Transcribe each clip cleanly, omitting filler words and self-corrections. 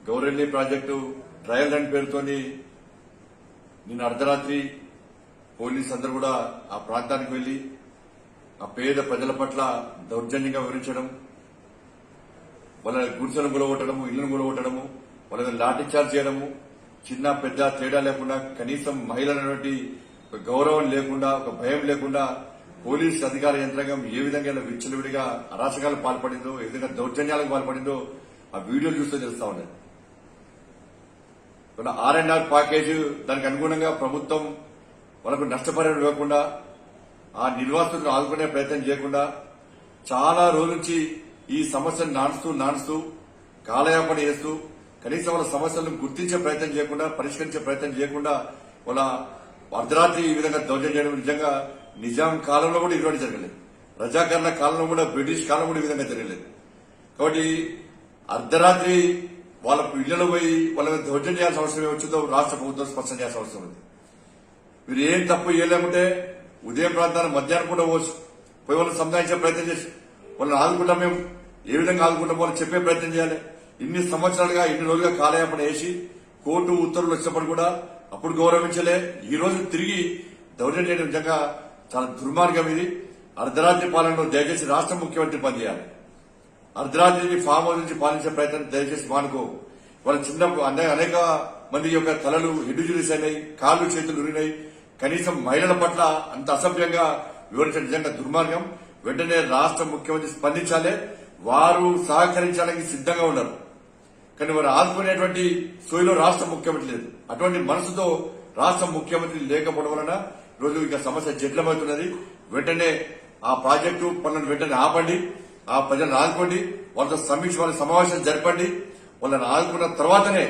Gowrelli project trial run పేరుతోని నిన్న అర్ధరాత్రి పోలీసు అందరూ కూడా ఆ ప్రాంతానికి వెళ్లి ఆ పేద ప్రజల పట్ల దౌర్జన్యంగా వివరించడం, వాళ్ళ గుడిసెలను గులగొట్టడము, ఇళ్లను గులగొట్టడము, వాళ్ళని లాఠీ చార్జ్ చేయడము, చిన్న పెద్ద తేడా లేకుండా కనీసం మహిళలటువంటి ఒక గౌరవం లేకుండా, ఒక భయం లేకుండా పోలీసు అధికార యంత్రాంగం ఏ విధంగా విచ్చలవిడిగా అరాచకాలకు పాల్పడిందో, ఏ విధంగా దౌర్జన్యాలకు పాల్పడిందో ఆ వీడియోలు చూస్తే తెలుస్తా ఉన్నది. R&R ప్యాకేజ్ దానికి అనుగుణంగా ప్రభుత్వం వాళ్ళకు నష్టపరిహారం ఇవ్వకుండా, ఆ నిర్వాసితులను ఆదుకునే ప్రయత్నం చేయకుండా చాలా రోజుల నుంచి ఈ సమస్యను నానుస్తూ కాలయాపన చేస్తూ కనీసం వాళ్ళ సమస్యలను గుర్తించే ప్రయత్నం చేయకుండా, పరిష్కరించే ప్రయత్నం చేయకుండా వాళ్ళ అర్ధరాత్రి ఈ విధంగా దౌర్జన్యం చేయడం నిజంగా నిజాం కాలంలో కూడా ఇటువంటి జరగలేదు, రజాకరణ కాలంలో కూడా, బ్రిటిష్ కాలంలో కూడా ఈ విధంగా జరగలేదు. కాబట్టి అర్ధరాత్రి వాళ్ళ ఇళ్లలో పోయి వాళ్ళ దౌర్జన్యం చేయాల్సిన అవసరం ఏమొచ్చిందో రాష్ట్ర ప్రభుత్వం స్పష్టం చేయాల్సిన అవసరం ఉంది. మీరు ఏం తప్పు చేయలేకుంటే ఉదయం ప్రాంతాన్ని మధ్యాహ్నం కూడా పోయి వాళ్ళని సంధానించే ప్రయత్నం చేసి వాళ్ళని ఆదుకుంటాం, మేము ఏ విధంగా ఆదుకుంటాం వాళ్ళని చెప్పే ప్రయత్నం చేయాలి. ఇన్ని సంవత్సరాలుగా ఇన్ని రోజులుగా కాలయాపన వేసి కోర్టు ఉత్తర్వులు వచ్చినప్పుడు కూడా అప్పుడు గౌరవించలే, ఈ రోజు తిరిగి దౌర్జన్యం చేయడం నిజంగా చాలా దుర్మార్గం. ఇది అర్ధరాత్రి పాలనలో దయచేసి రాష్ట్ర ముఖ్యమంత్రి పనిచేయాలి. అర్ధరాత్రిని ఫామ్ హౌస్ నుంచి పాలించే ప్రయత్నం దయచేసి మానుకో. వాళ్ళ చిన్న అనేక మంది యొక్క తలలు హెడ్డుజురీస్ అయినాయి, కాళ్ళు చేతులు ఉరినాయి. కనీసం మహిళల పట్ల అంత అసభ్యంగా వివరించడం నిజంగా దుర్మార్గం. వెంటనే రాష్ట్ర ముఖ్యమంత్రి స్పందించాలి. వారు సహకరించడానికి సిద్దంగా ఉన్నారు, కానీ వారు ఆదుకునేటువంటి సోయిలో రాష్ట్ర ముఖ్యమంత్రి లేదు. అటువంటి మనసుతో రాష్ట్ర ముఖ్యమంత్రి లేకపోవడం వలన రోజు ఇక సమస్య జటిలమవుతున్నది. వెంటనే ఆ ప్రాజెక్టు పనులను వెంటనే ఆపండి, ఆ ప్రజలను ఆదుకోండి, వాళ్ళతో సమీక్ష వాళ్ళ సమావేశం జరపండి. వాళ్ళని ఆదుకున్న తర్వాతనే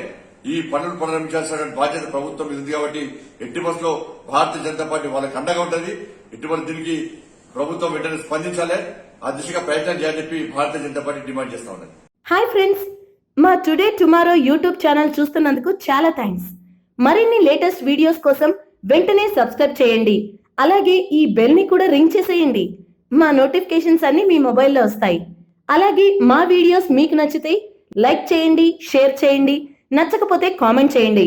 ఈ పనులు ప్రారంభించాల్సిన బాధ్యత ప్రభుత్వం మీద ఉంది. కాబట్టి ఎట్టి బస్సులో భారతీయ జనతా పార్టీ వాళ్ళకి అండగా ఉంటుంది. ఎట్టి బస్సు దీనికి ప్రభుత్వం వెంటనే స్పందించాలి, ఆ దిశగా ప్రయత్నం చేయాలని చెప్పి భారతీయ జనతా పార్టీ డిమాండ్ చేస్తా ఉన్నది. హాయ్ ఫ్రెండ్స్, మా టుడే టుమారో యూట్యూబ్ ఛానల్ చూస్తున్నందుకు చాలా థ్యాంక్స్. మరిన్ని లేటెస్ట్ వీడియోస్ కోసం వెంటనే సబ్స్క్రైబ్ చేయండి. అలాగే ఈ బెల్ ని కూడా రింగ్ చేసేయండి. మా నోటిఫికేషన్స్ అన్ని మీ మొబైల్లో వస్తాయి. అలాగే మా వీడియోస్ మీకు నచ్చితే లైక్ చేయండి, షేర్ చేయండి, నచ్చకపోతే కామెంట్ చేయండి.